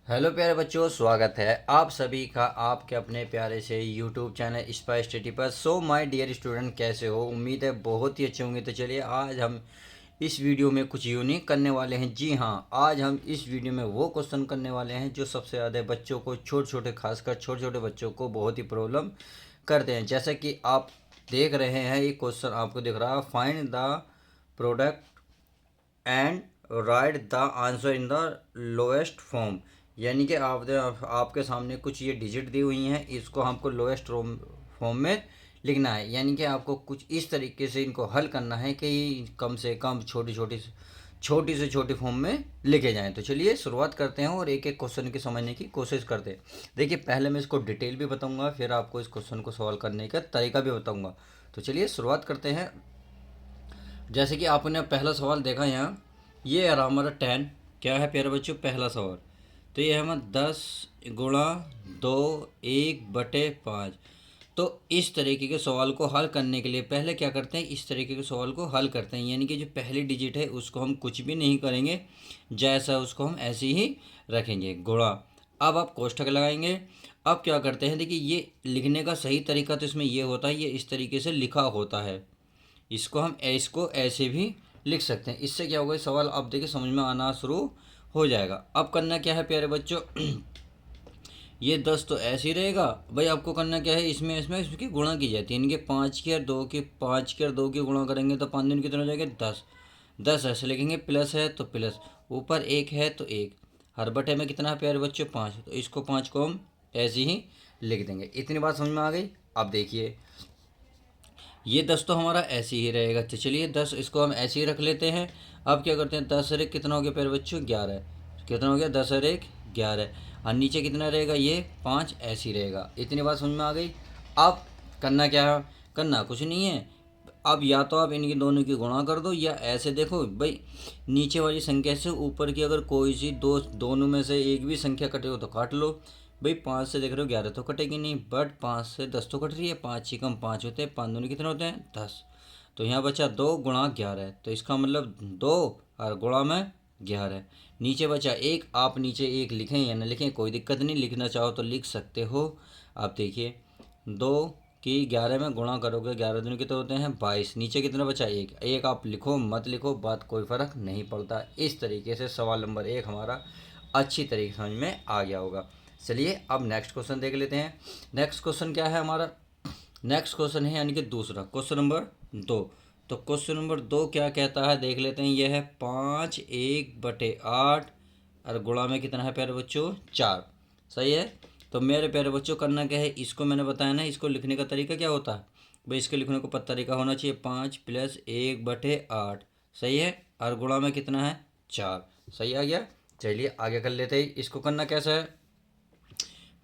Hello प्यारे बच्चों, स्वागत है आप सभी का आपके अपने प्यारे से यूट्यूब चैनल स्पाई स्टडी पर। सो माय डियर स्टूडेंट, कैसे हो? उम्मीद है बहुत ही अच्छे होंगे। तो चलिए आज हम इस वीडियो में कुछ यूनिक करने वाले हैं। जी हाँ, आज हम इस वीडियो में वो क्वेश्चन करने वाले हैं जो सबसे ज़्यादा बच्चों को, छोटे छोटे खासकर छोटे छोटे बच्चों को बहुत ही प्रॉब्लम करते हैं। जैसे कि आप देख रहे हैं, ये क्वेश्चन आपको दिख रहा है, find the product and right the answer in the lowest form. यानी कि आपके सामने कुछ ये डिजिट दी हुई हैं, इसको हमको लोएस्ट फॉर्म में लिखना है। यानी कि आपको कुछ इस तरीके से इनको हल करना है कि कम से कम छोटी से छोटी फॉर्म में लिखे जाएं। तो चलिए शुरुआत करते हैं और एक एक क्वेश्चन की समझने की कोशिश करते हैं। देखिए, पहले मैं इसको डिटेल भी बताऊंगा, फिर आपको इस क्वेश्चन को सॉल्व करने का तरीका भी बताऊंगा। तो चलिए शुरुआत करते हैं। जैसे कि आपने पहला सवाल देखा यहाँ, ये है हमारा 10। क्या है प्यारे बच्चों पहला सवाल? तो ये है हमारा 10 गुणा 2 1/5। तो इस तरीके के सवाल को हल करने के लिए पहले क्या करते हैं, इस तरीके के सवाल को हल करते हैं। यानी कि जो पहली डिजिट है उसको हम कुछ भी नहीं करेंगे, जैसा उसको हम ऐसे ही रखेंगे, गुणा। अब आप कोष्ठक लगाएंगे। अब क्या करते हैं, देखिए ये लिखने का सही तरीका तो इसमें ये होता है, ये इस तरीके से लिखा होता है। इसको ऐसे भी लिख सकते हैं। इससे क्या होगा, सवाल अब देखिए समझ में आना शुरू हो जाएगा। अब करना क्या है प्यारे बच्चों, ये 10 तो ऐसे ही रहेगा भाई। आपको करना क्या है, इसमें इसमें इसकी गुणा की जाती है। इनके 5 के 2 करेंगे तो 5 दिन कितने हो जाएंगे, 10। 10 ऐसे लिखेंगे, प्लस है तो प्लस, ऊपर एक है तो एक, हर बटे में कितना है प्यारे बच्चों, 5। तो इसको 5 को हम ऐसे ही लिख देंगे। इतनी बात समझ में आ गई। अब देखिए, ये 10 तो हमारा ऐसे ही रहेगा। तो चलिए 10 इसको हम ऐसे ही रख लेते हैं। अब क्या करते हैं, 10 और 1 कितना हो गया प्यारे बच्चों, 11। कितना हो गया, 10 और 1 11। और नीचे कितना रहेगा, ये 5 ऐसे ही रहेगा। इतनी बात समझ में आ गई। अब करना क्या है, करना कुछ नहीं है। अब या तो आप इनकी दोनों की गुणा कर दो, या ऐसे देखो भाई, नीचे वाली संख्या से ऊपर की अगर कोई सी दोनों में से एक भी संख्या कटे हो तो काट लो। भाई 5 से देख रहे हो 11 तो कटेगी नहीं, बट 5 से 10 तो कट रही है। 5 ही कम 5 होते हैं, 5 दूनी कितने होते हैं, 10। तो यहाँ बचा 2 गुणा 11। तो इसका मतलब 2 और गुणा में 11। नीचे बचा 1। आप नीचे 1 लिखें या ना लिखें कोई दिक्कत नहीं, लिखना चाहो तो लिख सकते हो। आप देखिए, 2 की 11 में गुणा करोगे, 11 दूनी कितने होते हैं, 22। नीचे कितना बचा, 1। 1 आप लिखो मत लिखो, बात कोई फ़र्क नहीं पड़ता। इस तरीके से सवाल नंबर 1 हमारा अच्छी तरीके समझ में आ गया होगा। चलिए अब नेक्स्ट क्वेश्चन देख लेते हैं। नेक्स्ट क्वेश्चन क्या है हमारा, नेक्स्ट क्वेश्चन है यानी कि दूसरा क्वेश्चन नंबर 2। तो क्वेश्चन नंबर 2 क्या कहता है देख लेते हैं। यह है 5 1/8 और गुणा में कितना है प्यारे बच्चों, 4। सही है। तो मेरे प्यारे बच्चों करना क्या है, इसको मैंने बताया ना, इसको लिखने का तरीका क्या होता है भाई, इसके लिखने को तरीका होना चाहिए 5 + 1/8। सही है। और गुणा में कितना है, 4। सही आ गया। चलिए आगे कर लेते हैं। इसको करना कैसा है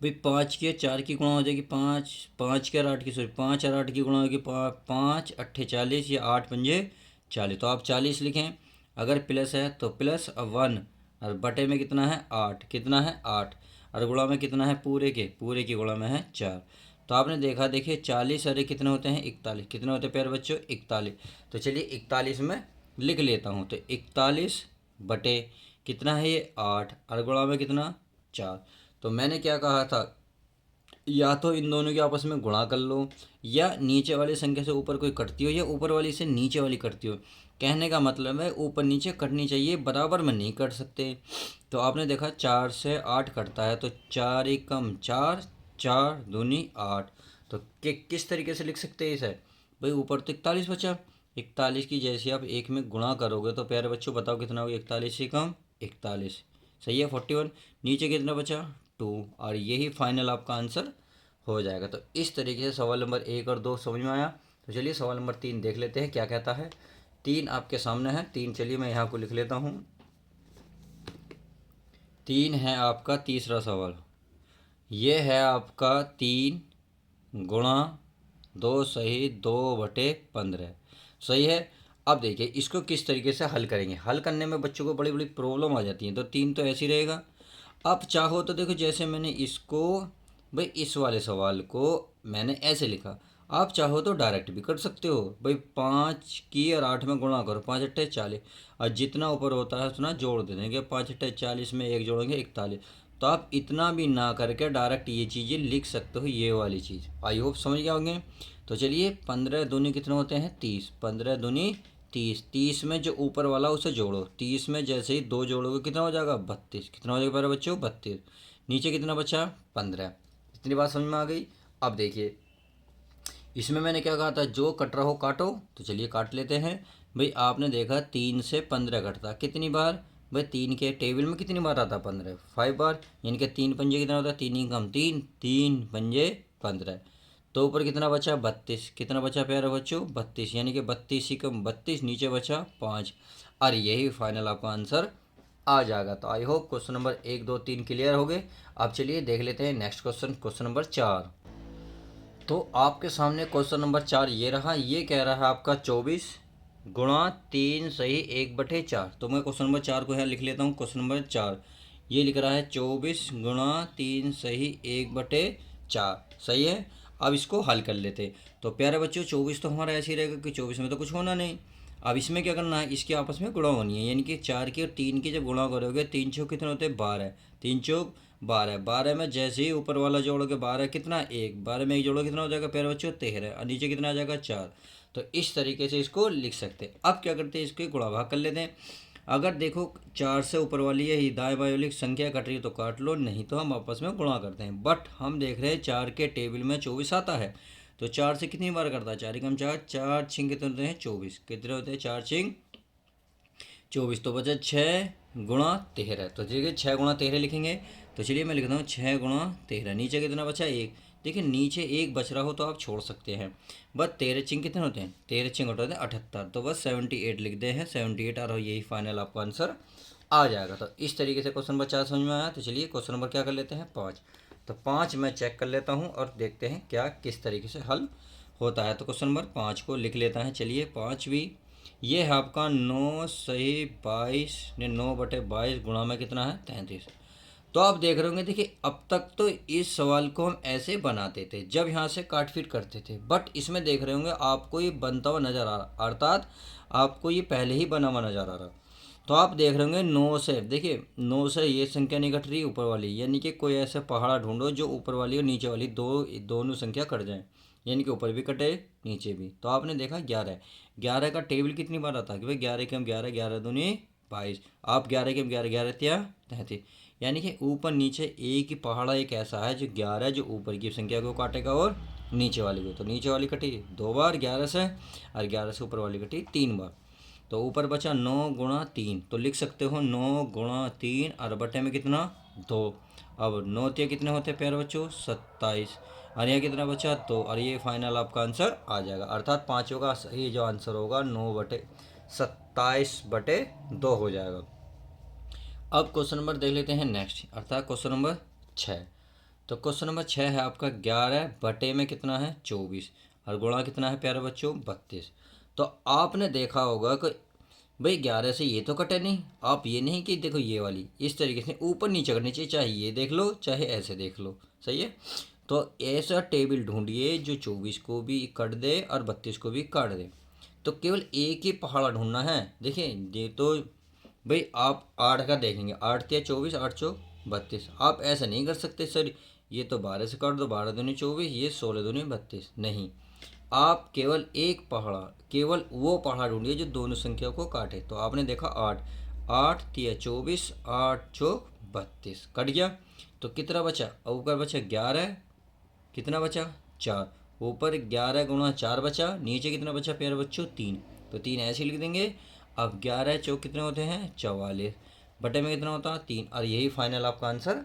भाई, 5 के 4 की गुणा हो जाएगी 5, 5 के 8 की, सॉरी 5 और 8 की गुणा होगी 5 8 40, या 8 5 40। तो आप 40 लिखें। अगर प्लस है तो प्लस, और 1 और बटे में कितना है, 8। कितना है, 8। और गुणा में कितना है, पूरे की गुणा में है 4। तो आपने देखा, देखिए 40 अरे कितने होते हैं, 41। कितने होते हैं प्यारे बच्चों, 41। तो चलिए 41 में लिख लेता हूँ। तो 41 बटे कितना है ये, 8, और गुणा में कितना, 4। तो मैंने क्या कहा था, या तो इन दोनों के आपस में गुणा कर लो, या नीचे वाली संख्या से ऊपर कोई कटती हो, या ऊपर वाली से नीचे वाली कटती हो। कहने का मतलब है ऊपर नीचे कटनी चाहिए, बराबर में नहीं कट सकते। तो आपने देखा 4 से 8 कटता है, तो 4 एकम 4, 4 दूनी 8। तो किस तरीके से लिख सकते हैं इसे भाई, ऊपर तो 41 बचा। 41 की जैसे आप एक में गुणा करोगे तो प्यारे बच्चों बताओ कितना होगा, 41 से कम 41। सही है, 41। नीचे कितना बचा, 2। और यही फाइनल आपका आंसर हो जाएगा। तो इस तरीके से सवाल नंबर 1 और 2 समझ में आया। तो चलिए सवाल नंबर 3 देख लेते हैं क्या कहता है। 3 आपके सामने है। 3 चलिए मैं यहाँ को लिख लेता हूँ। 3 है आपका तीसरा सवाल। ये है आपका 3 गुणा 2 सही 2/15। सही है। अब देखिए इसको किस तरीके से हल करेंगे। हल करने में बच्चों को बड़ी बड़ी प्रॉब्लम आ जाती है। तो 3 तो ऐसे ही रहेगा। अब चाहो तो देखो, जैसे मैंने इसको भाई, इस वाले सवाल को मैंने ऐसे लिखा, आप चाहो तो डायरेक्ट भी कर सकते हो भाई। 5 की और 8 में गुणा करो, 5 8 40, और जितना ऊपर होता है उतना जोड़ दे देंगे। 5 8 40 में 1 जोड़ेंगे 41। तो आप इतना भी ना करके डायरेक्ट ये चीज़ें लिख सकते हो, ये वाली चीज़। आई होप समझ गए होंगे। तो चलिए 15 दूनी कितने होते हैं 30, 15 दूनी 30, 30 में जो ऊपर वाला उसे जोड़ो, 30 में जैसे ही 2 जोड़ोगे कितना हो जाएगा 32, कितना हो जाएगा प्यारे बच्चों 32, नीचे कितना बचा 15। इतनी बात समझ में आ गई। अब देखिए इसमें मैंने क्या कहा था, जो कट रहा हो काटो, तो चलिए काट लेते हैं। भाई आपने देखा 3 से 15 कटता कितनी बार, भाई 3 के टेबल में कितनी बार आता 15, 5 बार, यानी कि 3 पंजे कितना होता है, 3 ही कम 3, 3 पंजे 15। तो ऊपर कितना बचा 32, कितना बचा प्यारे बच्चों 32, यानी कि 32 ही कम 32, नीचे बचा 5। और यही फाइनल आपका आंसर आ जाएगा। तो I hope question number 1 2 3 clear हो गए। अब चलिए देख लेते हैं नेक्स्ट क्वेश्चन, क्वेश्चन नंबर 4। तो आपके सामने क्वेश्चन नंबर 4 ये रहा, ये कह रहा है आपका 24 गुणा 3 सही 1/4। तो मैं क्वेश्चन नंबर 4 को यहाँ लिख लेता हूँ। क्वेश्चन नंबर 4 ये लिख रहा है 24 गुणा 3 सही 1/4, सही है। अब इसको हल कर लेते। तो प्यारे बच्चों 24 तो हमारा ऐसे ही रहेगा कि 24 में तो कुछ होना नहीं। अब इसमें क्या करना है, इसके आपस में गुणा होनी है, यानी कि 4 की और 3 की जब गुणा करोगे, 3 चौक कितने होते हैं 12, 3 चौक 12, 12 में जैसे ही ऊपर वाला जोड़ोगे 12 कितना 1, 12 में 1 जोड़ोगे कितना हो जाएगा प्यारे बच्चों 13, और नीचे कितना आ जाएगा 4। तो इस तरीके से इसको लिख सकते हैं। अब क्या करते हैं, इसके गुणा भाग कर लेते हैं। अगर देखो 4 से ऊपर वाली यही दाएं बाएं वाली संख्या कट रही है तो काट लो, नहीं तो हम आपस में गुणा करते हैं। बट हम देख रहे हैं 4 के टेबल में 24 आता है, तो 4 से कितनी बार करता है, 4 एकम 4, 4 छिंग कितने होते हैं 24, कितने होते हैं 4 छिंग 24, तो बचा 6 गुणा 13। तो देखिए 6 गुणा 13 लिखेंगे। तो चलिए मैं लिखता हूँ 6 गुणा 13, नीचे कितना बचा 1। देखिए नीचे 1 बच रहा हो तो आप छोड़ सकते हैं। बस 13 चिंग कितने होते हैं, 13 चिंग होते हैं 78, तो बस 78 लिख दे हैं, 78 और यही फाइनल आपका आंसर आ जाएगा। तो इस तरीके से क्वेश्चन नंबर 4 समझ में आया। तो चलिए क्वेश्चन नंबर क्या कर लेते हैं 5। तो 5 मैं चेक कर लेता हूँ और देखते हैं क्या किस तरीके से हल होता है। तो क्वेश्चन नंबर 5 को लिख लेता है। चलिए 5 भी ये है आपका 9 सही 22 ने 9/22 गुणा में कितना है 33। तो आप देख रहे होंगे, देखिए अब तक तो इस सवाल को हम ऐसे बनाते थे जब यहाँ से काट फीट करते थे, बट इसमें देख रहे होंगे आपको ये बनता हुआ नज़र आ रहा, अर्थात आपको ये पहले ही बना हुआ नज़र आ रहा। तो आप देख रहे होंगे 9 से, देखिए 9 से ये संख्या नहीं कट रही ऊपर वाली, यानी कि कोई ऐसा पहाड़ा ढूंढो जो ऊपर वाली और नीचे वाली दोनों संख्या कट जाए, यानी कि ऊपर भी कटे नीचे भी। तो आपने देखा 11, 11 का टेबल कितनी बार आता है कि भाई 11 के हम 11, 11 दूनी 22, आप 11 के हम 11, 11 तिया 33, यानी कि ऊपर नीचे एक ही पहाड़ा एक ऐसा है जो 11 जो ऊपर की संख्या को काटेगा और नीचे वाली को। तो नीचे वाली कटी 2 बार 11 से, और 11 से ऊपर वाली कटी 3 बार। तो ऊपर बचा 9 गुणा 3, तो लिख सकते हो 9 गुणा 3 और बटे में कितना 2। अब 9 तिया कितने होते हैं प्यारे बच्चों 27, और यहाँ कितना बचा 2, और ये फाइनल आपका आंसर आ जाएगा। अर्थात पाँचों का सही जो आंसर होगा 9/27/2 हो जाएगा। अब क्वेश्चन नंबर देख लेते हैं नेक्स्ट, अर्थात क्वेश्चन नंबर 6। तो क्वेश्चन नंबर 6 है आपका 11 बटे में कितना है 24, और गुणा कितना है प्यारे बच्चों 32। तो आपने देखा होगा कि भाई 11 से ये तो कटे नहीं, आप ये नहीं कि देखो ये वाली इस तरीके से ऊपर नीचे करनी चाहिए, चाहे ये देख लो चाहे ऐसे देख लो, सही है। तो ऐसा टेबल ढूंढिए जो 24 को भी कट दे और 32 को भी काट दे। तो केवल एक ही पहाड़ा ढूंढना है। देखिए ये तो भाई आप 8 का देखेंगे, 8 या 24, 8 चौक 32, आप ऐसा नहीं कर सकते सर ये तो 12 से काट दो, 12 दूनी 24, ये 16 दूनी 32, नहीं। आप केवल एक पहाड़ा, केवल वो पहाड़ा ढूंढिए जो दोनों संख्या को काटे। तो आपने देखा 8, 8 तिया 24, 8 चौक 32 कट गया। तो कितना बचा, ऊपर बचा 11, कितना बचा 4, ऊपर 11 गुणा 4 बचा, नीचे कितना बचा प्यारे बच्चों 3, तो 3 ऐसे लिख देंगे। अब 11 चौक कितने होते हैं 44, बटे में कितना होता है 3, और यही फाइनल आपका आंसर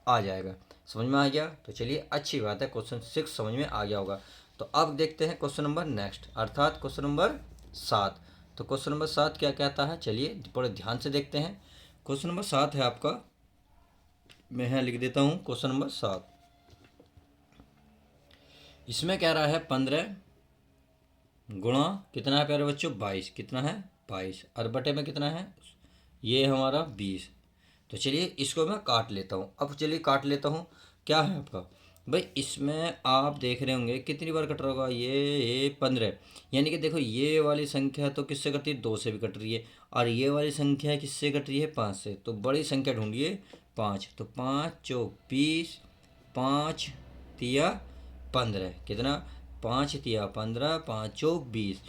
आ जाएगा। समझ में आ गया। तो चलिए अच्छी बात है, क्वेश्चन 6 समझ में आ गया होगा। तो अब देखते हैं क्वेश्चन नंबर नेक्स्ट, अर्थात क्वेश्चन नंबर 7। तो क्वेश्चन नंबर 7 क्या कहता है, चलिए बड़े ध्यान से देखते हैं। क्वेश्चन नंबर 7 है आपका, मैं यहाँ लिख देता हूँ क्वेश्चन नंबर 7। इसमें कह रहा है 15 गुणा कितना है प्यारे बच्चों 22, कितना है 22, और बटे में कितना है ये हमारा 20। तो चलिए इसको मैं काट लेता हूँ। अब चलिए काट लेता हूँ। क्या है आपका भाई, इसमें आप देख रहे होंगे कितनी बार कट रहा होगा ये 15, यानी कि देखो ये वाली संख्या तो किससे कट रही है 2 से भी कट रही है, और ये वाली संख्या किससे कट रही है 5 से। तो बड़ी संख्या ढूंढिए 5, तो 5×4 = 20, 5×3 = 15, कितना 5×3 = 15, 5×4 = 20।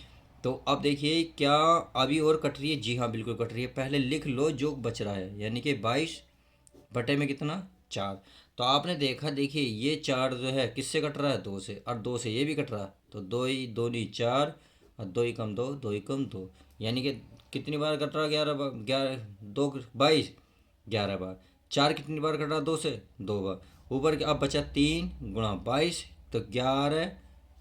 तो अब देखिए क्या अभी और कट रही है? जी हाँ बिल्कुल कट रही है। पहले लिख लो जो बच रहा है, यानी कि 22 बटे में कितना 4। तो आपने देखा, देखिए ये 4 जो है किससे कट रहा है? 2 से, और 2 से ये भी कट रहा है, तो 2 ही 2 नहीं 4, और 2 ही कम 2, 2 ही कम 2, यानी कि कितनी बार कट रहा? 11 बार, 11 2 22, 11 बार। 4 कितनी बार कट रहा? 2 से 2 बार। ऊपर अब बचा 3 × 22, तो 11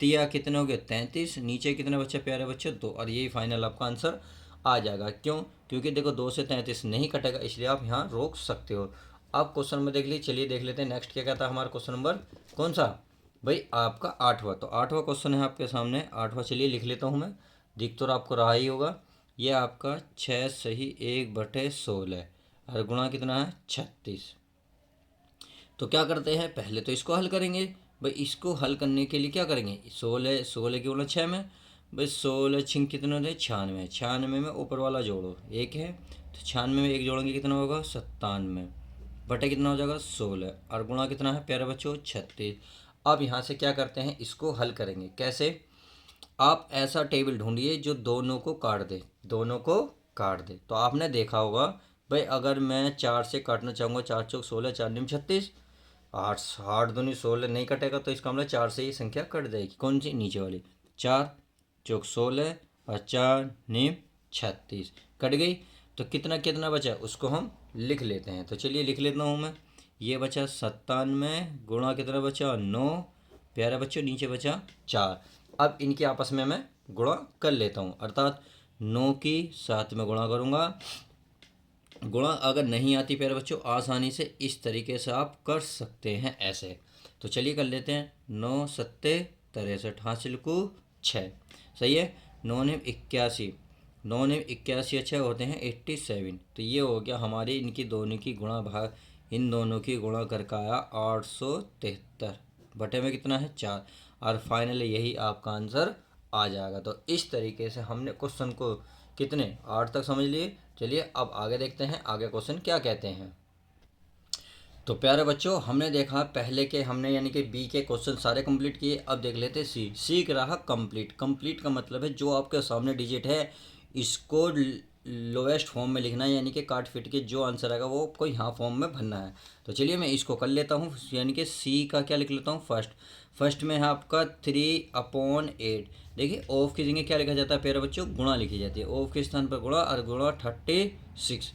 तिया कितने हो गए? 33। नीचे कितने बच्चे प्यारे बच्चे? 2, और यही फाइनल आपका आंसर आ जाएगा। क्यों? क्योंकि देखो 2 से 33 नहीं कटेगा, इसलिए आप यहाँ रोक सकते हो। अब क्वेश्चन नंबर देख लीजिए, चलिए देख लेते हैं नेक्स्ट क्या कहता है हमारा क्वेश्चन नंबर कौन सा भाई? आपका 8वां। तो 8वां क्वेश्चन है आपके सामने। 8वां चलिए लिख लेता हूँ मैं, दिख तो आपको रहा ही होगा। ये आपका 6 सही 1/16 और गुणा कितना है? 36। तो क्या करते हैं, पहले तो इसको हल करेंगे भाई। इसको हल करने के लिए क्या करेंगे? 16 16 के गुणा 6 में भाई, 16 छिंग कितने होते हैं? 96। 96 में ऊपर वाला जोड़ो, एक है, तो 96 में एक जोड़ेंगे कितना होगा? 97 बटे कितना हो जाएगा? 16, और गुणा कितना है प्यारे बच्चों? 36। अब यहाँ से क्या करते हैं, इसको हल करेंगे कैसे? आप ऐसा टेबल ढूंढिए जो दोनों को काट दे, दोनों को काट दे। तो आपने देखा होगा भाई, अगर मैं 4 से काटना चाहूँगा, 4×4 = 16, 4×9 = 36, 8 8×2 = 16 नहीं कटेगा, तो इसका मतलब 4 से ही संख्या कट जाएगी। कौन सी? नीचे वाली। 4×4 = 16 और 4×9 = 36 कट गई। तो कितना कितना बचा उसको हम लिख लेते हैं। तो चलिए लिख लेता हूँ मैं। ये बचा 97 गुणा कितना बचा? 9 प्यारे बच्चों, नीचे बचा 4। अब इनके आपस में मैं गुणा कर लेता हूँ, अर्थात 9 की 7 में गुणा करूँगा। गुणा अगर नहीं आती प्यारे बच्चों, आसानी से इस तरीके से आप कर सकते हैं ऐसे। तो चलिए कर लेते हैं। 9 सत्ते 63, हासिल को 6, सही है। 9 ने 81, 9 ने 81 अच्छे होते हैं 87। तो ये हो गया हमारी इनकी दोनों की गुणा भाग, इन दोनों की गुणा करके आया 873 बटे में कितना है? 4, और फाइनली यही आपका आंसर आ जाएगा। तो इस तरीके से हमने क्वेश्चन को कितने 8 तक समझ लिए। चलिए अब आगे देखते हैं आगे क्वेश्चन क्या कहते हैं। तो प्यारे बच्चों, हमने देखा पहले के हमने यानी कि बी के क्वेश्चन सारे कंप्लीट किए। अब देख लेते हैं सी। सी का रहा कंप्लीट। कंप्लीट का मतलब है जो आपके सामने डिजिट है इसको लोएस्ट फॉर्म में लिखना है, यानी कि काट फिट के जो आंसर आएगा वो आपको यहाँ फॉर्म में भरना है। तो चलिए मैं इसको कर लेता हूँ, यानी कि सी का क्या लिख लेता हूँ फर्स्ट। फर्स्ट में है आपका 3/8। देखिए ऑफ की जगह क्या लिखा जाता है प्यारे बच्चों? गुणा लिखी जाती है। ऑफ के स्थान पर गुणा, और गुणा 36।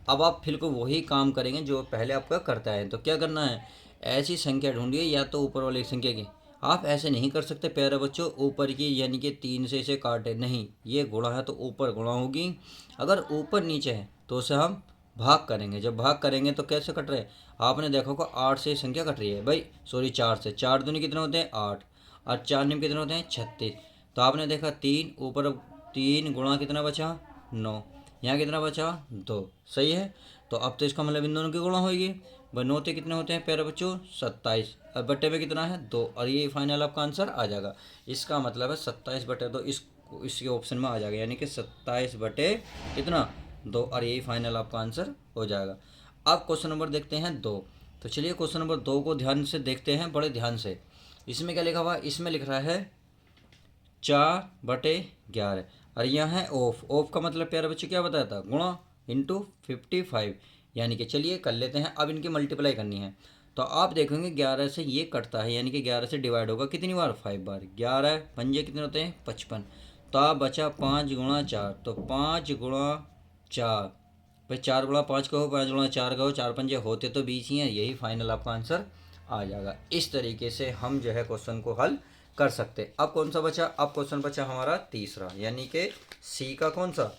अब आप फिर को वही काम करेंगे जो पहले आपका करता है। तो क्या करना है, ऐसी संख्या ढूंढिए या तो ऊपर वाली संख्या की। आप ऐसे नहीं कर सकते प्यारे बच्चों, ऊपर की यानी कि 3 से इसे काटे नहीं, ये गुणा है तो ऊपर गुणा होगी। अगर ऊपर नीचे है तो उसे हम भाग करेंगे। जब भाग करेंगे तो कैसे कट रहे हैं? आपने देखा होगा 8 से संख्या कट रही है भाई, सॉरी 4 से। 4 दूनी कितने होते हैं? 8, और 4 निम कितने होते हैं? 36। तो आपने देखा 3 ऊपर, 3 गुणा कितना बचा? 9, यहाँ कितना बचा? 2, सही है। तो अब तो इसका मतलब इन दोनों की गुणा होगी भाई। 9 से कितने होते हैं प्यारे बच्चों? 27, अब बट्टे में कितना है? 2, और ये फाइनल आपका आंसर आ जाएगा। इसका मतलब है 27/2 इसके ऑप्शन में आ जाएगा, यानी कि 27 कितना? 2, और यही फाइनल आपका आंसर हो जाएगा। अब क्वेश्चन नंबर देखते हैं 2। तो चलिए क्वेश्चन नंबर 2 को ध्यान से देखते हैं, बड़े ध्यान से। इसमें क्या लिखा हुआ है? इसमें लिख रहा है 4/11, और यहाँ है ऑफ। ऑफ का मतलब प्यारे बच्चे क्या बताया था? गुणा इंटू 55, यानी कि चलिए कर लेते हैं। अब इनकी मल्टीप्लाई करनी है। तो आप देखेंगे 11 से ये कटता है, यानी कि 11 से डिवाइड होगा कितनी बार? 5 बार। 11 पंजे कितने होते हैं? 55। तो आप बचा 5×4, तो 5×4 भाई, 4×5 का हो, 5×4 का हो, 4 पंजे होते तो 20 ही हैं। यही फाइनल आपका आंसर आ जाएगा। इस तरीके से हम जो है क्वेश्चन को हल कर सकते। अब कौन सा बचा? अब क्वेश्चन बचा हमारा तीसरा, यानी कि सी का कौन सा?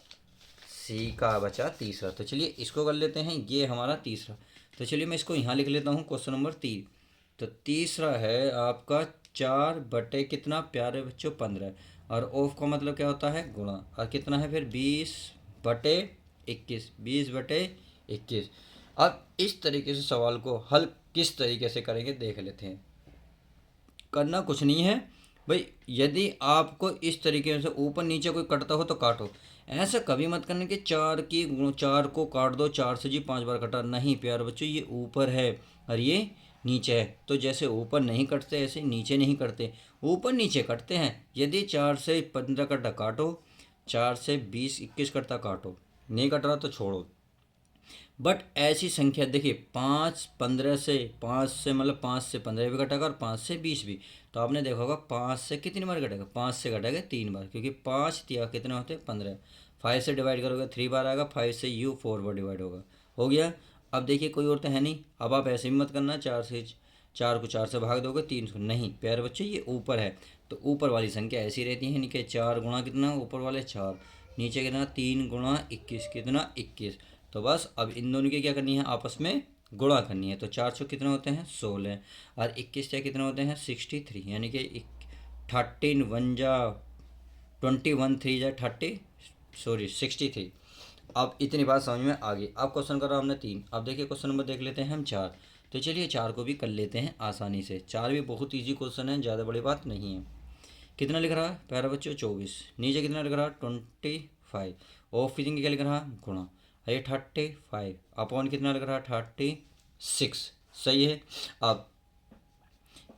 सी का बचा तीसरा। तो चलिए इसको कर लेते हैं, ये हमारा तीसरा। तो चलिए मैं इसको यहाँ लिख लेता हूँ, क्वेश्चन नंबर 3। तो तीसरा है आपका 4 बटे कितना प्यारे बच्चों? 15, और ऑफ का मतलब क्या होता है? गुणा, और कितना है फिर? 20/21, 20/21। अब इस तरीके से सवाल को हल किस तरीके से करेंगे देख लेते हैं। करना कुछ नहीं है भाई, यदि आपको इस तरीके से ऊपर नीचे कोई कटता हो तो काटो, ऐसा कभी मत करना कि 4 को काट दो, 4 से जी 5 बार कटा, नहीं प्यारे बच्चों, ये ऊपर है और ये नीचे है। तो जैसे ऊपर नहीं कटते ऐसे नीचे नहीं कटते, ऊपर नीचे कटते हैं। यदि 4 से 15 कटा काटो, 4 से 20 21 कटता काटो, नहीं कट रहा तो छोड़ो। बट ऐसी संख्या देखिए, 5 मतलब 5 से 15 भी कटेगा और 5 से 20 भी। तो आपने देखा होगा 5 से कितनी बार कटेगा, 5 से कटेगा 3 बार, क्योंकि 5 तिया कितने होते हैं 15। 5 से डिवाइड करोगे 3 बार आएगा, 5 से यू 4 बार डिवाइड होगा, हो गया। अब देखिए कोई और तो है नहीं, अब आप ऐसे भी मत करना 4 से भाग दोगे 3 को, नहीं प्यारे बच्चे ये ऊपर है। तो ऊपर वाली संख्या ऐसी रहती है, यानी कि 4 गुणा कितना, ऊपर वाले 4, नीचे कितना 3 गुणा 21, कितना 21। तो बस अब इन दोनों की क्या करनी है, आपस में गुणा करनी है। तो 4 कितने होते हैं 16, और 21 क्या कितने होते हैं 63, यानी कि 13 वन जा 21, 3 जा 30, सॉरी 63। अब इतनी बात समझ में आ गई। अब क्वेश्चन करो हमने 3, अब देखिए क्वेश्चन नंबर देख लेते हैं हम 4। तो चलिए 4 को भी कर लेते हैं आसानी से। 4 भी बहुत ईजी क्वेश्चन है, ज़्यादा बड़ी बात नहीं है। कितना लिख रहा है प्यारा बच्चों 24, नीचे कितना लिख रहा है 25, ऑफ फिजिंग क्या लिख रहा है गुणा, ये 35 अपॉन कितना लिख रहा है 36, सही है। अब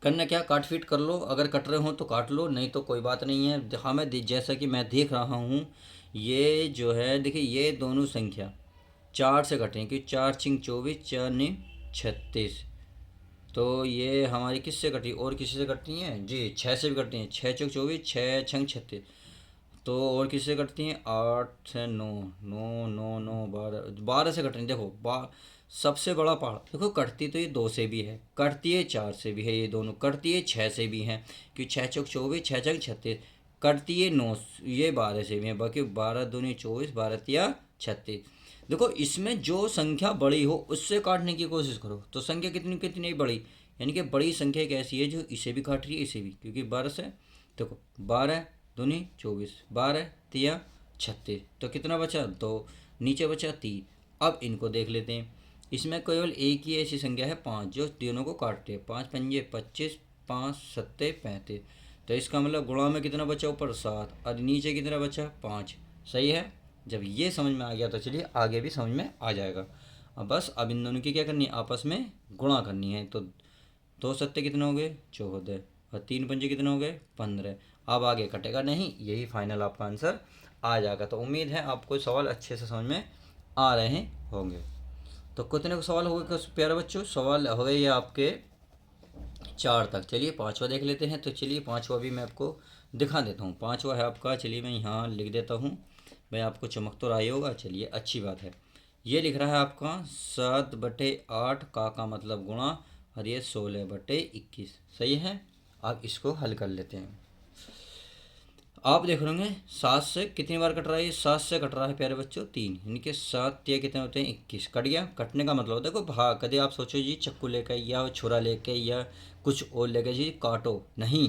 करना क्या, काट फीट कर लो, अगर कट रहे हो तो काट लो, नहीं तो कोई बात नहीं है। हमें जैसा कि मैं देख रहा हूँ, ये जो है देखिए ये दोनों संख्या 4 से कटें, क्योंकि 4 छिंग 24, 4 ने 36। तो ये हमारी किससे कटी, और किसी से कटती हैं जी, 6 से भी कटती हैं, 6 चौक 24, 6 छंग 36। तो और किससे कटती हैं 8 से 9, 9 9 9 12, 12 से कट रही हैं। देखो सबसे बड़ा पहाड़ देखो, कटती तो ये 2 से भी है, कटती है 4 से भी है, ये दोनों कटती है 6 से भी है, क्योंकि 6 चौक 24, 6 छंग 36, कटती है 9, ये 12 से भी है, बाकी 12 दूनी 24, 12 तिया 36। देखो इसमें जो संख्या बड़ी हो उससे काटने की कोशिश करो, तो संख्या कितनी कितनी बड़ी, यानी कि बड़ी संख्या एक ऐसी है जो इसे भी काट रही है इसे भी, क्योंकि 12 से देखो 12 दूनी 24, 12 तिया 36, तो कितना बचा 2, नीचे बचा 3। अब इनको देख लेते हैं, इसमें केवल एक ही ऐसी संख्या है 5 जो तीनों को काटते हैं, 5 पंजे 25, 5 सत्ते 35। तो इसका मतलब गुणा में कितना बचा ऊपर 7 और नीचे कितना बचा 5, सही है। जब ये समझ में आ गया तो चलिए आगे भी समझ में आ जाएगा। अब बस अब इन दोनों की क्या करनी है, आपस में गुणा करनी है। तो 2 सत्ते कितने हो गए 14, और 3 पंजे कितने हो गए 15। अब आगे कटेगा नहीं, यही फाइनल आपका आंसर आ जाएगा। तो उम्मीद है आपको सवाल अच्छे से समझ में आ रहे होंगे। तो कितने को सवाल हो गए प्यारे बच्चों, सवाल हो गए ये आपके 4 तक। चलिए 5वां देख लेते हैं। तो चलिए 5वां भी मैं आपको दिखा देता हूँ। 5वां है आपका, चलिए मैं यहाँ लिख देता हूँ, भाई आपको चमक तो रहा ही होगा, चलिए अच्छी बात है। ये लिख रहा है आपका 7/8 का मतलब गुणा, और ये 16/21, सही है। आप इसको हल कर लेते हैं। आप देख रहे होंगे 7 से कितनी बार कट रहा है, ये 7 से कट रहा है प्यारे बच्चों 3, यानी कि 7 या कितने होते हैं 21, कट गया। कटने का मतलब देखो भाग, कभी आप सोचो जी चक्कू लेकर या छुरा लेके या कुछ और लेके जी काटो, नहीं,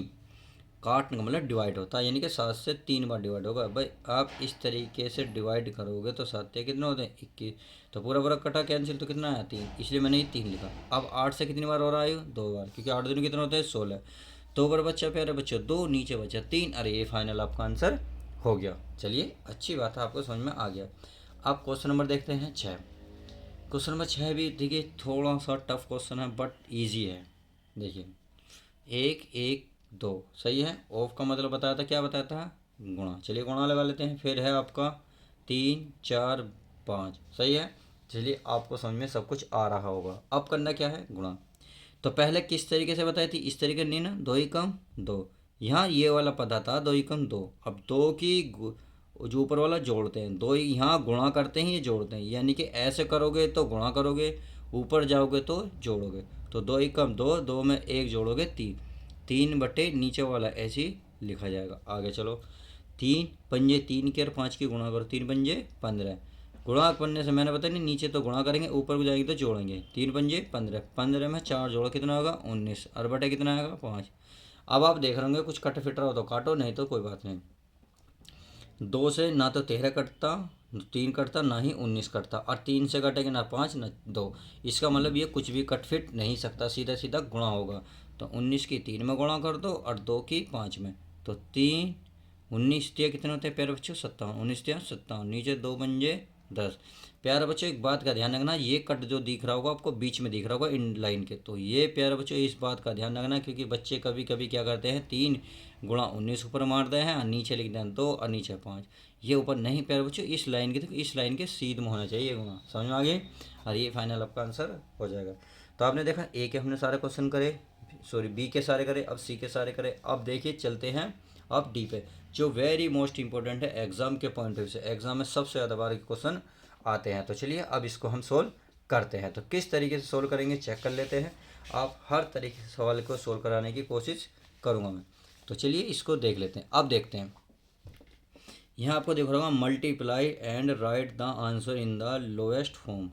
काटने का मतलब डिवाइड होता है, यानी कि 7 से 3 बार डिवाइड होगा। भाई आप इस तरीके से डिवाइड करोगे तो 7 या कितने होते हैं 21, तो पूरा पूरा कटा कैंसिल, तो कितना आया 3, इसलिए मैंने ये 3 लिखा। अब 8 से कितनी बार हो रहा है 2 बार, क्योंकि 8 दूनी कितने होते हैं 16, 2 बार बच्चा प्यारे बच्चों 2, नीचे बचा 3, अरे ये फाइनल आपका आंसर हो गया। चलिए अच्छी बात है, आपको समझ में आ गया। अब क्वेश्चन नंबर देखते हैं 6। क्वेश्चन नंबर 6 भी देखिए थोड़ा सा टफ क्वेश्चन है बट ईजी है। देखिए 1 1 2, सही है। ऑफ का मतलब बताया था, क्या बताया था गुणा, चलिए गुणा लगा लेते हैं। फिर है आपका 3 4 5, सही है। चलिए आपको समझ में सब कुछ आ रहा होगा। अब करना क्या है गुणा। तो पहले किस तरीके से बताई थी, इस तरीके नहीं ना, 2 ही कम 2, यहाँ ये वाला पता था 2 ही कम 2। अब 2 की जो ऊपर वाला जोड़ते हैं, 2 यहाँ गुणा करते हैं, ये जोड़ते हैं, यानी कि ऐसे करोगे तो गुणा करोगे, ऊपर जाओगे तो जोड़ोगे। तो 2 ही कम 2, 2 में 1 जोड़ोगे 3, 3 बटे नीचे वाला ऐसे ही लिखा जाएगा। आगे चलो, 3 पंजे 3 के और 5 की गुणा करो, 3 पंजे 15, गुणा करने से मैंने पता नहीं, नीचे तो गुणा करेंगे ऊपर को जाएंगे तो जोड़ेंगे, 3 पंजे 15, 15 में 4 जोड़ो कितना होगा 19, और बटे कितना आएगा 5। अब आप देख रहे होंगे कुछ कट फिट रहा हो तो काटो, नहीं तो कोई बात नहीं। 2 से ना तो 13 कटता, 3 कटता, ना ही 19 कटता, और 3 से कटेंगे ना 5 ना 2, इसका मतलब ये कुछ भी कट फिट नहीं सकता, सीधा सीधा गुणा होगा। तो 19 की 3 में गुणा कर दो और 2 की 5 में, तो 3 19 तिया कितने होते हैं प्यारे बच्चों 57, 19 तिया 57, नीचे 2 पंजे 10। प्यारे बच्चों एक बात का ध्यान रखना, ये कट जो दिख रहा होगा आपको बीच में दिख रहा होगा इन लाइन के, तो ये प्यारे बच्चों इस बात का ध्यान रखना, क्योंकि बच्चे कभी कभी क्या करते हैं 3 गुणा 19 ऊपर मारते हैं और नीचे लिख दें 2 और नीचे 5। ये ऊपर नहीं प्यारे बच्चों, इस लाइन के देखो इस लाइन के सीध में होना चाहिए गुणा, समझ में आ गए, और ये फाइनल आपका आंसर हो जाएगा। तो आपने देखा ए के हमने सारे क्वेश्चन करे, सॉरी बी के सारे करे, अब सी के सारे करे। अब देखिए चलते हैं अब डी पे, जो वेरी मोस्ट इंपॉर्टेंट है एग्जाम के पॉइंट ऑफ व्यू से, एग्जाम में सबसे ज़्यादा बार के क्वेश्चन आते हैं। तो चलिए अब इसको हम सोल्व करते हैं। तो किस तरीके से सोल्व करेंगे चेक कर लेते हैं। आप हर तरीके से सवाल को सोल्व कराने की कोशिश करूँगा मैं। तो चलिए इसको देख लेते हैं। अब देखते हैं, यहाँ आपको देख रहा होगा multiply and right the answer in the lowest form,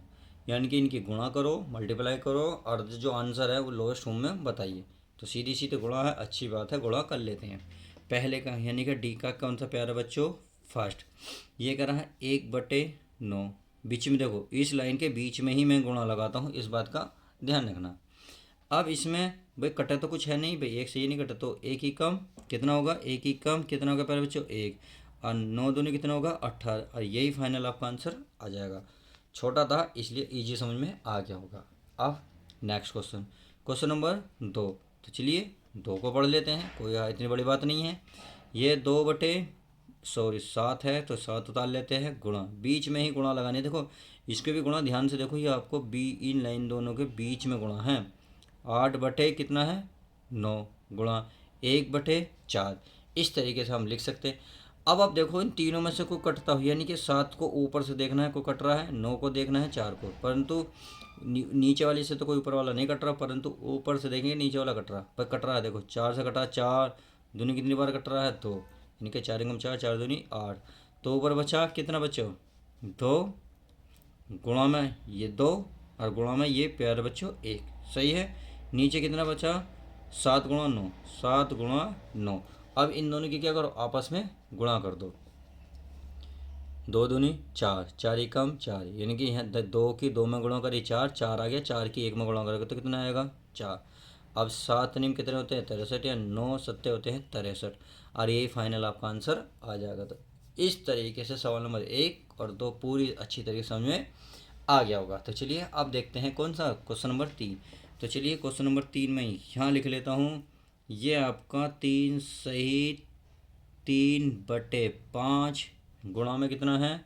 यानी कि इनकी गुणा करो, मल्टीप्लाई करो और जो आंसर है वो लोएस्ट फॉर्म में बताइए। तो सीधी सीधी गुणा है, अच्छी बात है, गुणा कर लेते हैं। पहले का यानी कि डी का कौन सा प्यारा बच्चों फर्स्ट, ये कर रहा है 1/9, बीच में देखो इस लाइन के बीच में ही मैं गुणा लगाता हूँ, इस बात का ध्यान रखना। अब इसमें भाई कटा तो कुछ है नहीं भाई, एक से ये नहीं कटा, तो एक ही कम कितना होगा, एक ही कम कितना होगा प्यारे बच्चों 1, और 9 दूनी कितना होगा 18, और यही फाइनल आपका आंसर आ जाएगा। छोटा था इसलिए इजी समझ में आ गया होगा। अब नेक्स्ट क्वेश्चन, क्वेश्चन नंबर 2। तो चलिए 2 को पढ़ लेते हैं, कोई इतनी बड़ी बात नहीं है। ये 7 है तो 7 उतार लेते हैं, गुणा बीच में ही गुणा लगाने, देखो इसके भी गुणा ध्यान से देखो, ये आपको बी इन लाइन दोनों के बीच में गुणा है। 8 कितना है 9, गुणा 1/4, इस तरीके से हम लिख सकते हैं। अब आप देखो इन तीनों में से कोई कटता हो, यानी कि 7 को ऊपर से देखना है कोई कट रहा है, 9 को देखना है 4 को, परंतु नीचे वाली से तो कोई ऊपर वाला नहीं कट रहा, परंतु ऊपर से देखेंगे नीचे वाला कट रहा, पर कट रहा है देखो 4 से कटा 4 दूनी कितनी बार कट रहा है 2, यानी कि 4 4 4 दूनी 8, तो ऊपर बचा कितना बच्चों 2, गुणा में ये 2 और गुणा में ये प्यारे बच्चों 1, सही है। नीचे कितना बचा 7 × 9, 7 × 9। अब इन दोनों की क्या करो आपस में गुणा कर दो, 2 दूनी 4, 4 ही कम 4, यानी कि यहाँ 2 की 2 में गुणा करी 4, 4 आ गया, 4 की 1 में गुणा करोगे तो कितना आएगा 4। अब 7 निम कितने होते हैं 63, या 9 सत्ते होते हैं 63, और यही फाइनल आपका आंसर आ जाएगा। तो इस तरीके से सवाल नंबर 1 और 2 पूरी अच्छी तरीके से समझ में आ गया होगा। तो चलिए अब देखते हैं कौन सा क्वेश्चन नंबर 3। तो चलिए क्वेश्चन नंबर 3 में यहाँ लिख लेता हूँ, ये आपका 3 सही 3/5 गुणा में कितना है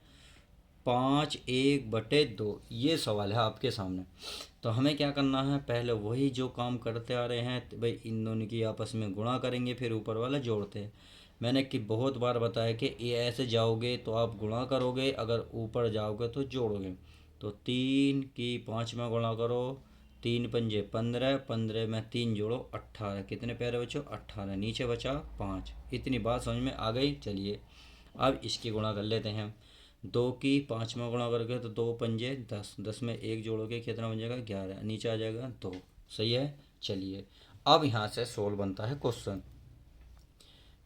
5 1/2, ये सवाल है आपके सामने। तो हमें क्या करना है, पहले वही जो काम करते आ रहे हैं भाई, इन दोनों की आपस में गुणा करेंगे फिर ऊपर वाला जोड़ते हैं। मैंने कि बहुत बार बताया कि ये ऐसे जाओगे तो आप गुणा करोगे, अगर ऊपर जाओगे तो जोड़ोगे। तो 3 की 5 में गुणा करो, 3 पंजे 15, 15 में 3 जोड़ो 18, कितने प्यारे बच्चों 18, नीचे बचा 5। इतनी बात समझ में आ गई। चलिए अब इसकी गुणा कर लेते हैं, 2 की 5 में गुणा करके तो 2 पंजे 10, 10 में 1 जोड़ोगे कितना बन जाएगा 11, नीचे आ जाएगा 2, सही है। चलिए अब यहाँ से सोल्व बनता है क्वेश्चन।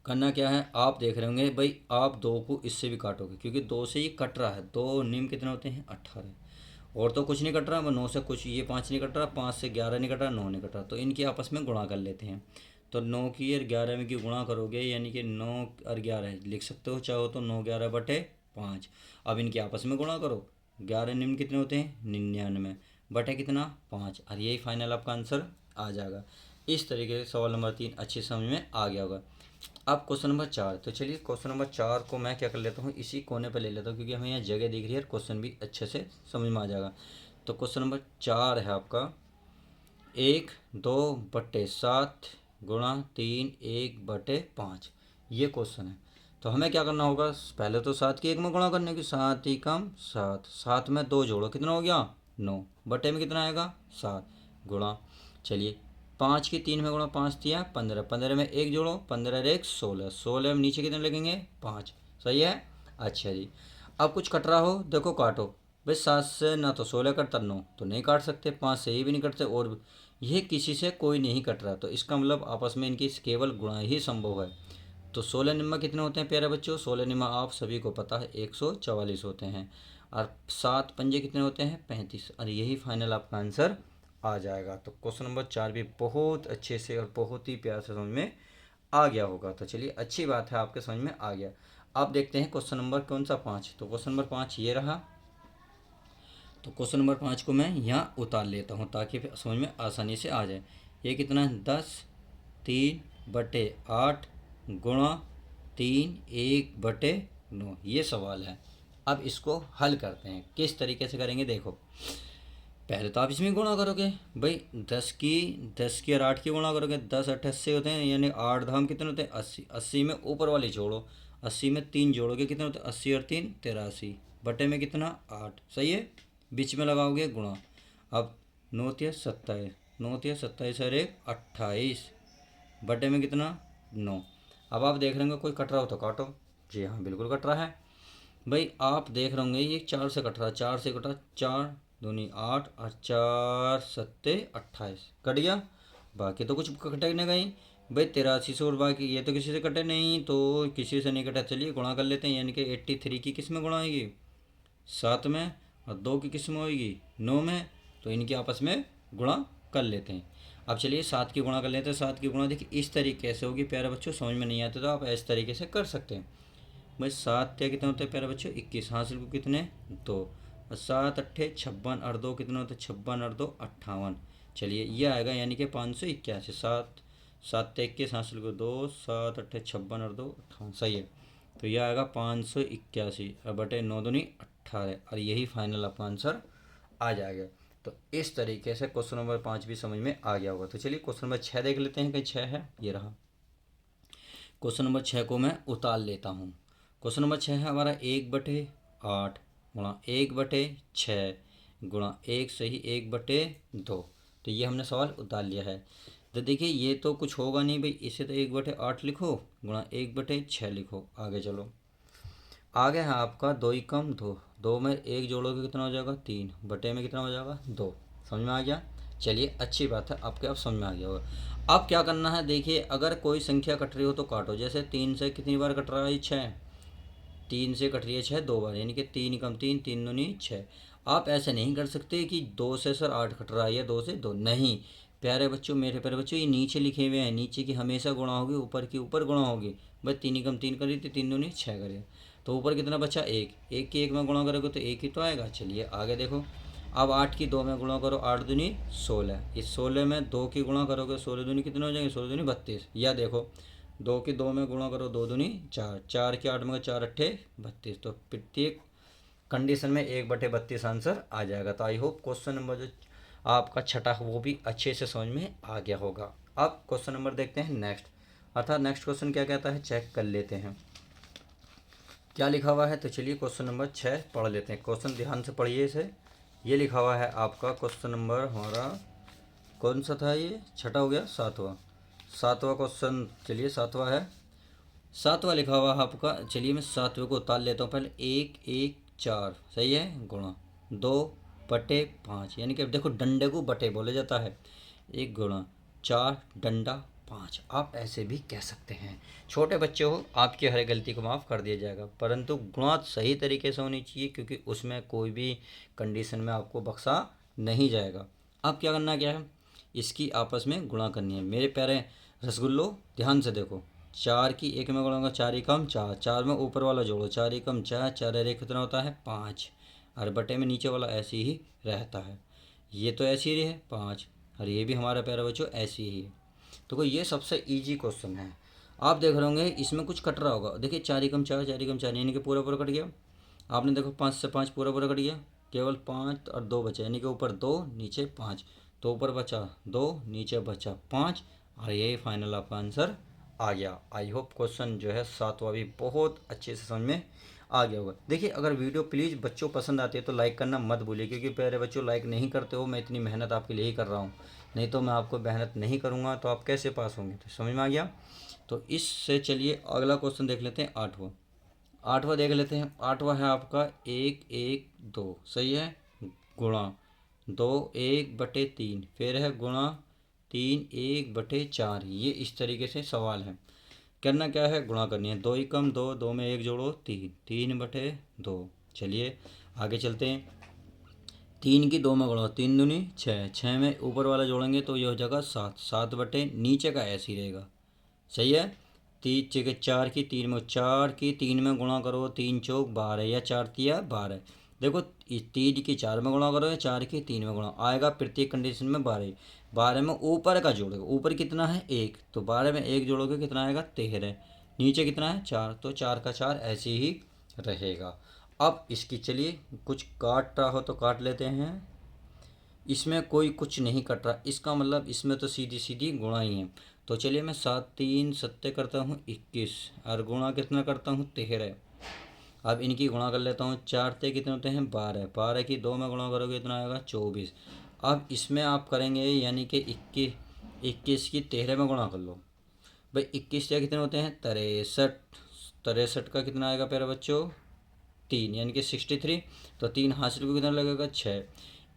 करना क्या है, आप देख रहे होंगे भाई, आप 2 को इससे भी काटोगे क्योंकि 2 से ये कट रहा है, 2 निम कितने होते हैं 18, और तो कुछ नहीं कट रहा, 9 से कुछ, ये 5 नहीं कट रहा, 5 से 11 नहीं कट रहा, 9 नहीं कट रहा, तो इनकी आपस में गुणा कर लेते हैं। तो 9 की और 11 में की गुणा करोगे, यानी कि 9 और 11 लिख सकते हो चाहो तो 9 11/5। अब इनकी आपस में गुणा करो, 11 निम्न कितने होते हैं 99 बटे कितना 5, और यही फाइनल आपका आंसर आ जाएगा। इस तरीके से सवाल नंबर 3 अच्छी समझ में आ गया होगा। अब क्वेश्चन नंबर 4। तो चलिए क्वेश्चन नंबर 4 को मैं क्या कर लेता हूँ, इसी कोने पर ले लेता हूँ क्योंकि हमें यहाँ जगह दिख रही है, क्वेश्चन भी अच्छे से समझ में आ जाएगा। तो क्वेश्चन नंबर 4 है आपका 1/2/7 गुणा 3 1/5, ये क्वेश्चन है। तो हमें क्या करना होगा, पहले तो 7 की 1 में गुणा करने की, 7 ही कम 7, 7 में 2 जोड़ो कितना हो गया 9, बटे में कितना आएगा 7, गुणा चलिए 5 की 3 में गुणा 5 दिया 15, 15 में 1 जोड़ो 15 1 16, 16 में नीचे कितने लगेंगे 5, सही है। अच्छा जी, अब कुछ कट रहा हो देखो काटो भाई, 7 से ना तो 16 कटता, 9 तो नहीं काट सकते, 5 से ये भी नहीं कटते, और ये किसी से कोई नहीं कट रहा, तो इसका मतलब आपस में इनकी केवल गुणा ही संभव है। तो 16 निम्मा कितने होते हैं प्यारे बच्चों, 16 निम्मा आप सभी को पता है 144 होते हैं, और 7 पंजे कितने होते हैं 35, और यही फाइनल आपका आंसर आ जाएगा। तो क्वेश्चन नंबर 4 भी बहुत अच्छे से और बहुत ही प्यार से समझ में आ गया होगा। तो चलिए अच्छी बात है, आपके समझ में आ गया। अब देखते हैं क्वेश्चन नंबर कौन सा 5। तो क्वेश्चन नंबर 5 ये रहा। तो क्वेश्चन नंबर 5 को मैं यहाँ उतार लेता हूँ ताकि फिर समझ में आसानी से आ जाए। ये कितना है, 10/3/8 गुणा 3/1/9, ये सवाल है। अब इसको हल करते हैं, किस तरीके से करेंगे देखो। पहले तो आप इसमें गुणा करोगे भाई, 10 की और 8 की गुणा करोगे, 10 × 8 = 80 होते हैं, यानी 8 धाम कितने होते हैं, 80। 80 में ऊपर वाले जोड़ो, 80 में 3 जोड़ोगे कितने होते हैं, 80 और 3 83, बटे में कितना 8, सही है। बीच में लगाओगे गुणा। अब 9×3 = 27, 9×3 = 27 और 1 = 28, बटे में कितना 9। अब आप देख रहे होंगे कोई कट रहा हो तो काटो। जी हाँ, बिल्कुल कट रहा है भाई। आप देख रहे होंगे ये 4 से कट रहा है, 4 से कटा, 4 दूनी 8 और 4 सत्ते 28, कट गया। बाकी तो कुछ कटे नहीं गई भाई, 83 से, और बाकी ये तो किसी से कटे नहीं, तो किसी से नहीं कटा। चलिए गुणा कर लेते हैं, यानी कि 83 की किस में गुणा होगी, 7 में, और 2 की किस में होगी, 9 में। तो इनकी आपस में गुणा कर लेते हैं। अब चलिए 7 की गुणा कर लेते हैं। 7 की गुणा देखिए इस तरीके से होगी। प्यारे बच्चों समझ में नहीं आते तो आप इस तरीके से कर सकते हैं भाई। 7 या कितने होते हैं प्यारे बच्चों, 21, हासिल को कितने 2, और 7 × 8 = 56 और 2 कितने होते हैं, 56 और 2 = 58। चलिए ये आएगा, यानी कि 581। 7 हासिल को 2, 7 × 8 = 56 और 2 = 58, सही है। तो यह आएगा 581 और बटे 9 दूनी 18, और यही फाइनल आपका आंसर आ जाएगा। तो इस तरीके से क्वेश्चन नंबर 5 भी समझ में आ गया होगा। तो चलिए क्वेश्चन नंबर 6 देख लेते हैं, कहीं 6 है, ये रहा। क्वेश्चन नंबर 6 को मैं उतार लेता हूँ। क्वेश्चन नंबर 6 है हमारा, 1/8 गुणा 1/6 गुणा 1 सही 1/2। तो ये हमने सवाल उतार लिया है। तो देखिए ये तो कुछ होगा नहीं भाई, इसे तो 1/8 लिखो गुणा 1/6 लिखो। आगे चलो, आगे है आपका 2 × 2, 2 में 1 जोड़ोगे कितना हो जाएगा, 3, बटे में कितना हो जाएगा 2। समझ में आ गया। चलिए अच्छी बात है, आपके आप समझ में आ गया होगा। अब क्या करना है देखिए, अगर कोई संख्या कट रही हो तो काटो। जैसे 3 से कितनी बार कट रहा है, 6, 3 से कट रही है 6 2 बार, यानी कि 3 × 3 3 दूनी 6। आप ऐसे नहीं कर सकते कि 2 से सर 8 कट रहा है या 2 से 2, नहीं प्यारे बच्चों, मेरे प्यारे बच्चों, ये नीचे लिखे हुए हैं, नीचे की हमेशा गुणा होगी, ऊपर की ऊपर गुणा होगी। बस 3 × 3 करी थी, 3 दूनी 6 करे, तो ऊपर कितना बचा 1, 1 की 1 में गुणा करोगे तो 1 ही तो आएगा। चलिए आगे देखो, अब 8 की 2 में गुणा करो, 8 दूनी 16, इस 16 में 2 की गुणा करोगे, 16 दूनी कितने हो जाएंगे, 16 दूनी 32। या देखो 2 की 2 में गुणा करो, 2 दूनी 4, 4 की 8 में 4 × 8 = 32। तो प्रत्येक कंडीशन में 1/32 आंसर आ जाएगा। तो आई होप क्वेश्चन नंबर जो आपका छठा है वो भी अच्छे से समझ में आ गया होगा। अब क्वेश्चन नंबर देखते हैं नेक्स्ट, अर्थात नेक्स्ट क्वेश्चन क्या कहता है, चेक कर लेते हैं क्या लिखा हुआ है। तो चलिए क्वेश्चन नंबर 6 पढ़ लेते हैं। क्वेश्चन ध्यान से पढ़िए इसे। ये लिखा हुआ है आपका क्वेश्चन नंबर हमारा कौन सा था, ये छठा हो गया, सातवां क्वेश्चन। चलिए सातवां है, सातवां लिखा हुआ है आपका। चलिए मैं सातवें को उतार लेता हूँ पहले। 1 1 4 सही है, गुणा 2/5, यानी कि देखो डंडे को बटे बोला जाता है। 1 गुणा 4 डंडा 5, आप ऐसे भी कह सकते हैं। छोटे बच्चे हो, आपकी हर गलती को माफ़ कर दिया जाएगा, परंतु गुणा सही तरीके से होनी चाहिए, क्योंकि उसमें कोई भी कंडीशन में आपको बख्शा नहीं जाएगा। अब क्या करना क्या है, इसकी आपस में गुणा करनी है। मेरे प्यारे रसगुल्लो ध्यान से देखो, 4 की 1 में गुणा, 4 × 4, 4 में ऊपर वाला जोड़ो, 4 × 4, 4 और 1 कितना होता है 5, और बटे में नीचे वाला ऐसे ही रहता है। ये तो ऐसे ही है 5, और ये भी हमारा प्यारा बच्चों ऐसे ही है। तो कोई ये सबसे इजी क्वेश्चन है। आप देख रहे होंगे इसमें कुछ कट रहा होगा। देखिए 4 × 4, 4 × 4, यानी कि पूरा पूरा कट गया। आपने देखो 5 से 5 पूरा पूरा कट गया, केवल 5 और 2 बचे, यानी कि ऊपर 2 नीचे 5, तो ऊपर बचा 2 नीचे बचा 5, और यही फाइनल आपका आंसर आ गया। आई होप क्वेश्चन जो है सातवां भी बहुत अच्छे से समझ में आ गया होगा। देखिए अगर वीडियो प्लीज़ बच्चों पसंद आती है तो लाइक करना मत भूलिए, क्योंकि प्यारे बच्चों लाइक नहीं करते हो, मैं इतनी मेहनत आपके लिए ही कर रहा हूँ, नहीं तो मैं आपको मेहनत नहीं करूँगा तो आप कैसे पास होंगे। तो समझ में आ गया। तो इससे चलिए अगला क्वेश्चन देख लेते हैं, आठवां देख लेते हैं। आठवां है आपका 1 1 2 सही है, गुणा 2 1/3, फिर है गुणा 3 1/4। ये इस तरीके से सवाल है। करना क्या है, गुणा करनी है। 2 × 2, 2 में 1 जोड़ो 3, 3/2। चलिए आगे चलते हैं। 3 की 2 में गुणा, 3 दूनी 6, 6 में ऊपर वाला जोड़ेंगे तो ये हो जाएगा 7, 7 बटे नीचे का ऐसे ही रहेगा, सही है। तीन छः 4 की 3 में, 4 की 3 में गुणा करो, 3 चौक 12 या 4 तिया 12। देखो 3 की 4 में गुणा करो या 4 की 3 में गुणा, आएगा प्रत्येक कंडीशन में 12। 12 में ऊपर का जोड़ोगे, ऊपर कितना है 1, तो 12 में 1 जोड़ोगे कितना आएगा 13। नीचे कितना है 4, तो 4 का 4 ऐसे ही रहेगा। अब इसकी चलिए कुछ काट रहा हो तो काट लेते हैं। इसमें कोई कुछ नहीं कट रहा, इसका मतलब इसमें तो सीधी सीधी गुणा ही है। तो चलिए मैं 7 3 सत्ते करता हूँ 21, और गुणा कितना करता हूँ 13। अब इनकी गुणा कर लेता हूँ, 4 ते कितने होते हैं 12, 12 की 2 में गुणा करोगे इतना आएगा 24। अब इसमें आप करेंगे यानी कि 21, 21 की 13 में गुणा कर लो। भाई 21 या कितने होते हैं 63, 63 का कितना आएगा प्यारे बच्चों 3, यानी कि 63। तो 3 हासिल को कितना लगेगा 6।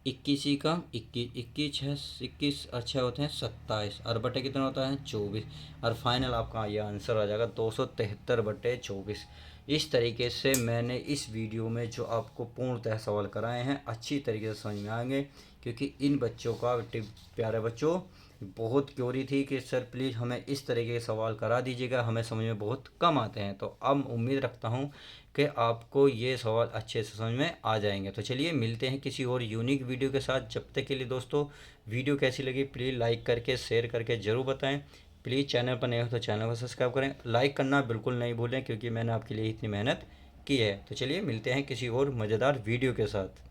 21 ही का 21, 21 छः 21 और 6 होते हैं 27, और बटे कितना होता है 24। और फाइनल आपका ये आंसर आ जाएगा 273/24। इस तरीके से मैंने इस वीडियो में जो आपको पूर्णतः सवाल कराए हैं अच्छी तरीके से समझ में आएंगे, क्योंकि इन बच्चों का प्यारे बच्चों बहुत क्योरी थी कि सर प्लीज़ हमें इस तरीके के सवाल करा दीजिएगा, हमें समझ में बहुत कम आते हैं। तो अब उम्मीद रखता हूँ कि आपको ये सवाल अच्छे से समझ में आ जाएंगे। तो चलिए मिलते हैं किसी और यूनिक वीडियो के साथ। जब तक के लिए दोस्तों, वीडियो कैसी लगी प्लीज़ लाइक करके शेयर करके ज़रूर बताएं। प्लीज़ चैनल पर नए हो तो चैनल को सब्सक्राइब करें, लाइक करना बिल्कुल नहीं भूलें, क्योंकि मैंने आपके लिए इतनी मेहनत की है। तो चलिए मिलते हैं किसी और मज़ेदार वीडियो के साथ।